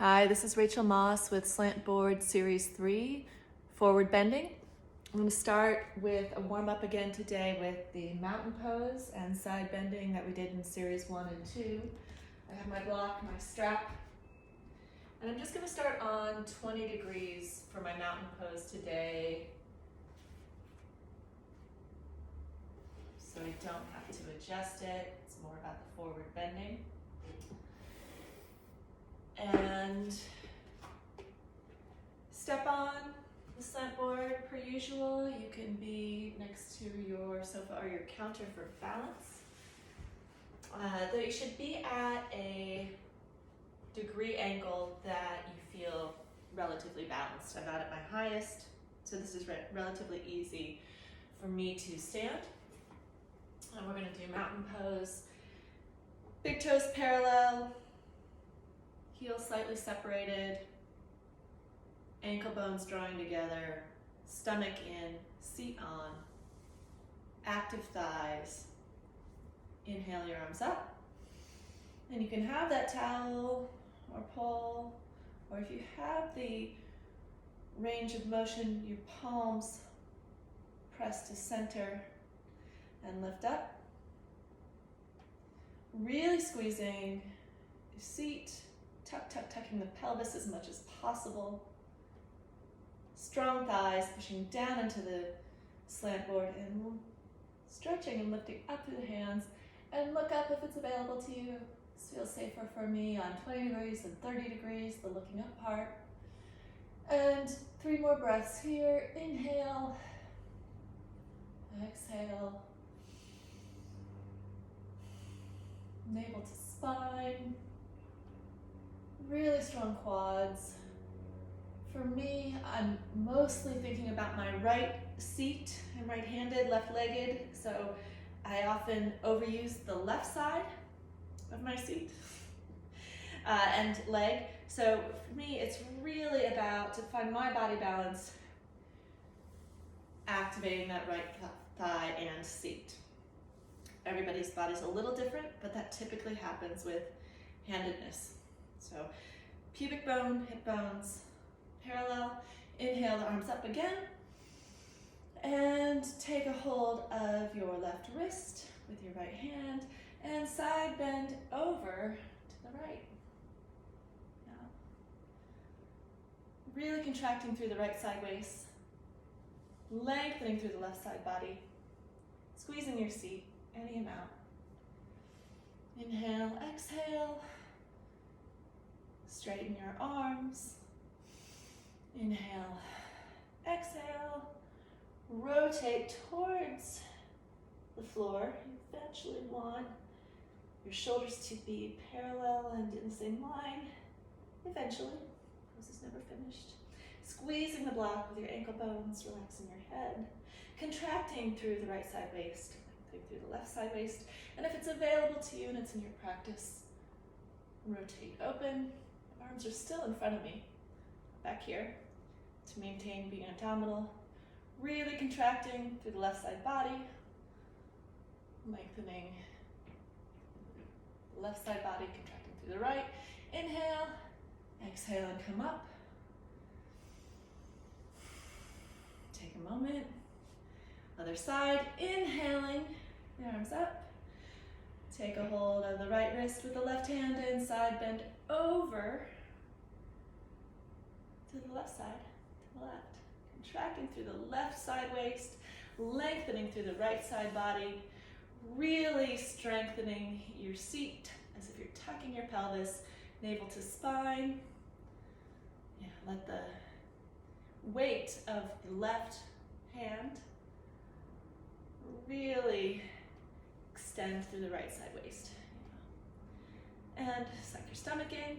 Hi, this is Rachel Moss with Slant Board Series 3, Forward Bending. I'm going to start with a warm-up again today with the mountain pose and side bending that we did in Series 1 and 2. I have my block, my strap, and I'm just going to start on 20 degrees for my mountain pose today, so I don't have to adjust it. It's more about the forward bending. And step on the slant board per usual. You can be next to your sofa or your counter for balance. Though you should be at a degree angle that you feel relatively balanced. I'm not at my highest, so this is relatively easy for me to stand. And we're going to do mountain pose. Big toes parallel. Heels slightly separated, ankle bones drawing together, stomach in, seat on, active thighs. Inhale your arms up. And you can have that towel or pole, or if you have the range of motion, your palms press to center and lift up. Really squeezing your seat. Tucking the pelvis as much as possible. Strong thighs pushing down into the slant board and stretching and lifting up through the hands. And look up if it's available to you. This feels safer for me on 20 degrees and 30 degrees, the looking up part. And 3 more breaths here. Inhale. Exhale. Navel to spine. Really strong quads. For me, I'm mostly thinking about my right seat. I'm right-handed, left-legged, so I often overuse the left side of my seat and leg. So for me, it's really about, to find my body balance, activating that right thigh and seat. Everybody's body's a little different, but that typically happens with handedness. So pubic bone, hip bones, parallel. Inhale the arms up again. And take a hold of your left wrist with your right hand and side bend over to the right. Now, really contracting through the right side waist, lengthening through the left side body, squeezing your seat any amount. Inhale, exhale. Straighten your arms. Inhale, exhale. Rotate towards the floor. You eventually want your shoulders to be parallel and in the same line. Eventually. This is never finished. Squeezing the block with your ankle bones, relaxing your head. Contracting through the right side waist, through the left side waist. And if it's available to you and it's in your practice, rotate open. Arms are still in front of me, back here, to maintain being abdominal. Really contracting through the left side body, lengthening the left side body, contracting through the right. Inhale, exhale and come up. Take a moment. Other side, inhaling, the arms up. Take a hold of the right wrist with the left hand and side bend over to the left side, to the left. Contracting through the left side waist, lengthening through the right side body, really strengthening your seat as if you're tucking your pelvis, navel to spine. Yeah, let the weight of the left hand really extend through the right side waist. And suck your stomach in.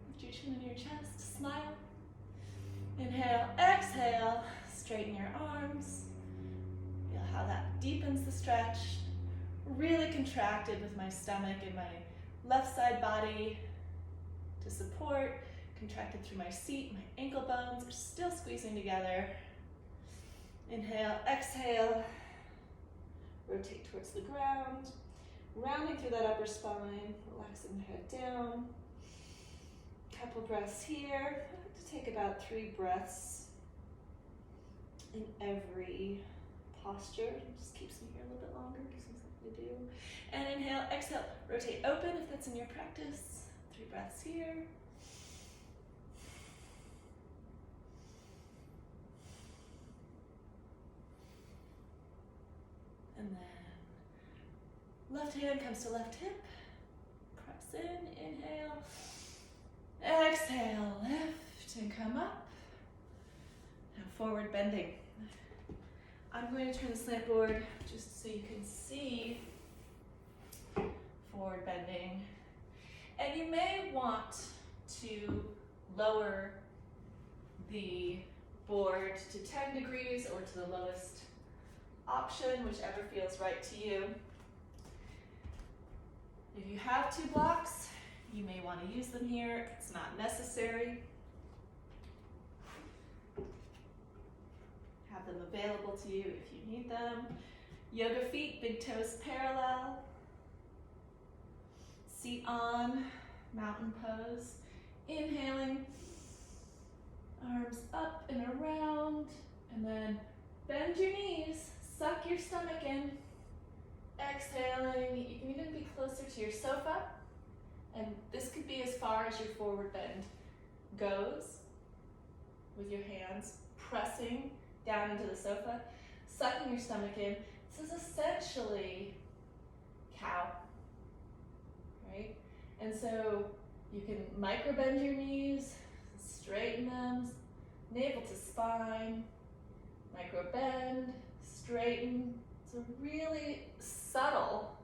Lift your chin into your chest. Smile. Inhale, exhale. Straighten your arms. Feel how that deepens the stretch. Really contracted with my stomach and my left side body to support. Contracted through my seat. My ankle bones are still squeezing together. Inhale, exhale. Rotate towards the ground. Rounding through that upper spine, relaxing the head down. Couple breaths here. I like to take about 3 breaths in every posture. It just keeps me here a little bit longer, gives me something to do. And inhale, exhale, rotate open if that's in your practice. 3 breaths here. And then left hand comes to left hip. Press in, inhale. Exhale, lift and come up. Now forward bending. I'm going to turn the slant board just so you can see forward bending. And you may want to lower the board to 10 degrees or to the lowest option, whichever feels right to you. If you have 2 blocks, you may want to use them here. It's not necessary. Have them available to you if you need them. Yoga feet, big toes parallel. Seat on, mountain pose. Inhaling, arms up and around, and then bend your knees, suck your stomach in. Exhaling, you can even be closer to your sofa. And this could be as far as your forward bend goes with your hands pressing down into the sofa, sucking your stomach in. This is essentially cow, right? And so you can micro bend your knees, straighten them, navel to spine, micro bend, straighten. It's a really subtle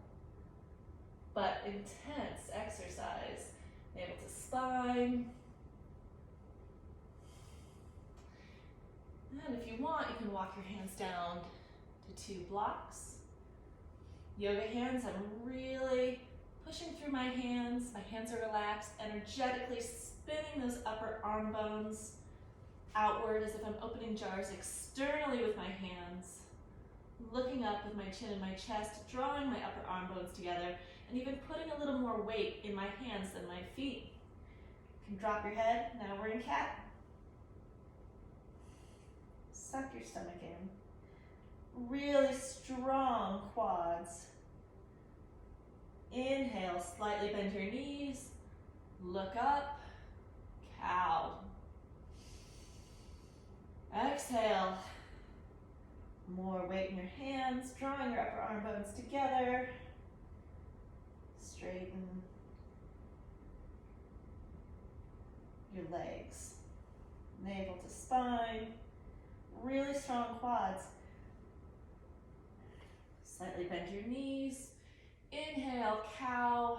but intense exercise. Navel to spine. And if you want, you can walk your hands down to 2 blocks. Yoga hands, I'm really pushing through my hands. My hands are relaxed, energetically spinning those upper arm bones outward as if I'm opening jars externally with my hands. Looking up with my chin and my chest, drawing my upper arm bones together, and even putting a little more weight in my hands than my feet. You can drop your head. Now we're in cat. Suck your stomach in. Really strong quads. Inhale, slightly bend your knees. Look up. Cow. Exhale. More weight in your hands, drawing your upper arm bones together. Straighten your legs. Navel to spine. Really strong quads. Slightly bend your knees. Inhale, cow,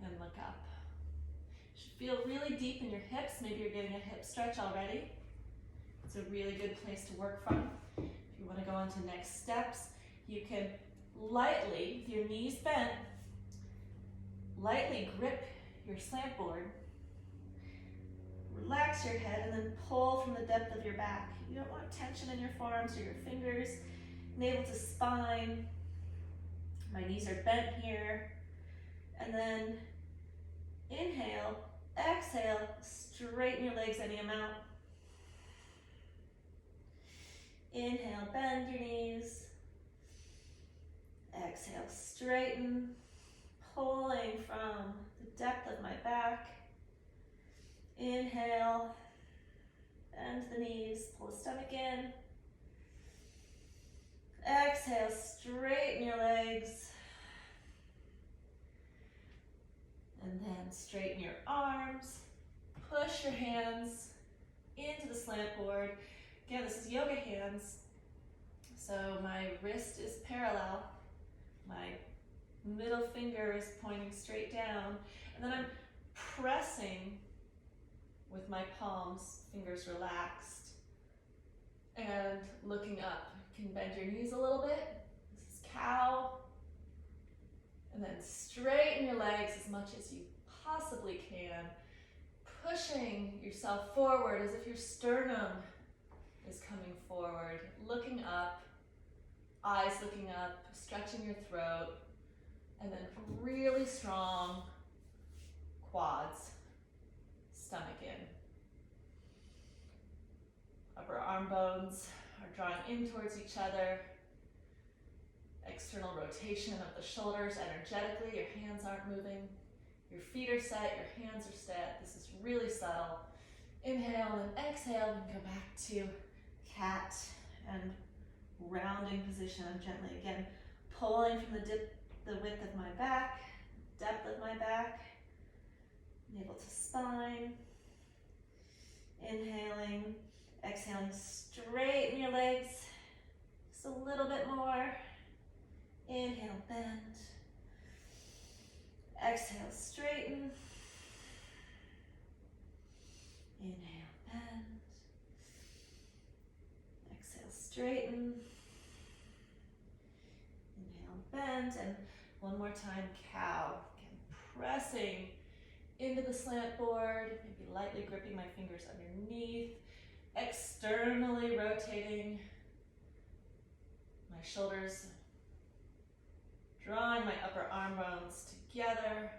and look up. You should feel really deep in your hips. Maybe you're getting a hip stretch already. It's a really good place to work from. If you want to go on to next steps, you can lightly, with your knees bent, lightly grip your slant board. Relax your head and then pull from the depth of your back. You don't want tension in your forearms or your fingers. Navel to spine. My knees are bent here. And then inhale, exhale, straighten your legs any amount. Inhale, bend your knees. Exhale, straighten, pulling from the depth of my back. Inhale, bend the knees, pull the stomach in. Exhale, straighten your legs. And then straighten your arms. Push your hands into the slant board. Again, this is yoga hands. So my wrist is parallel. My middle finger is pointing straight down. And then I'm pressing with my palms, fingers relaxed, and looking up. You can bend your knees a little bit. This is cow. And then straighten your legs as much as you possibly can, pushing yourself forward as if your sternum is coming forward, looking up, eyes looking up, stretching your throat, and then really strong quads. arm bones are drawing in towards each other. External rotation of the shoulders energetically. Your hands aren't moving. Your feet are set, your hands are set. This is really subtle. Inhale and exhale, and go back to cat and rounding position. I'm gently, again, pulling from the width of my back, depth of my back, navel to spine. Inhaling, exhaling, straighten your legs. Just a little bit more. Inhale, bend. Exhale, straighten. Inhale, bend. Exhale, straighten. Inhale, bend. And one more time, cow. Again, pressing into the slant board, maybe lightly gripping my fingers underneath, externally rotating my shoulders, drawing my upper arm bones together,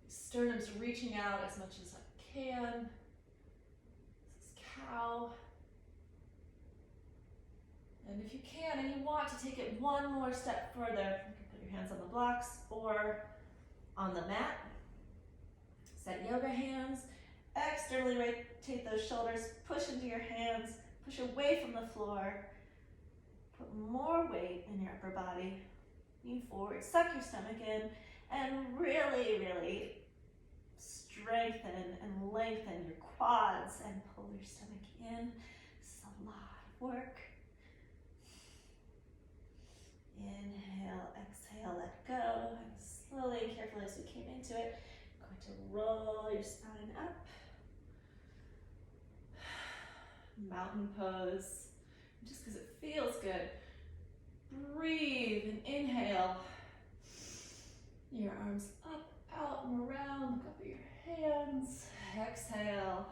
sternum's reaching out as much as I can. This is cow. And if you can and you want to take it one more step further, you can put your hands on the blocks or on the mat. Set yoga hands, externally rotate those shoulders, push into your hands, push away from the floor. Put more weight in your upper body. Lean forward, suck your stomach in, and really, really strengthen and lengthen your quads and pull your stomach in. This is a lot of work. Inhale, exhale, let go. And slowly and carefully as we came into it, going to roll your spine up. Mountain pose. Just because it feels good. Breathe and inhale. Your arms up, out, and around. Look up at your hands. Exhale.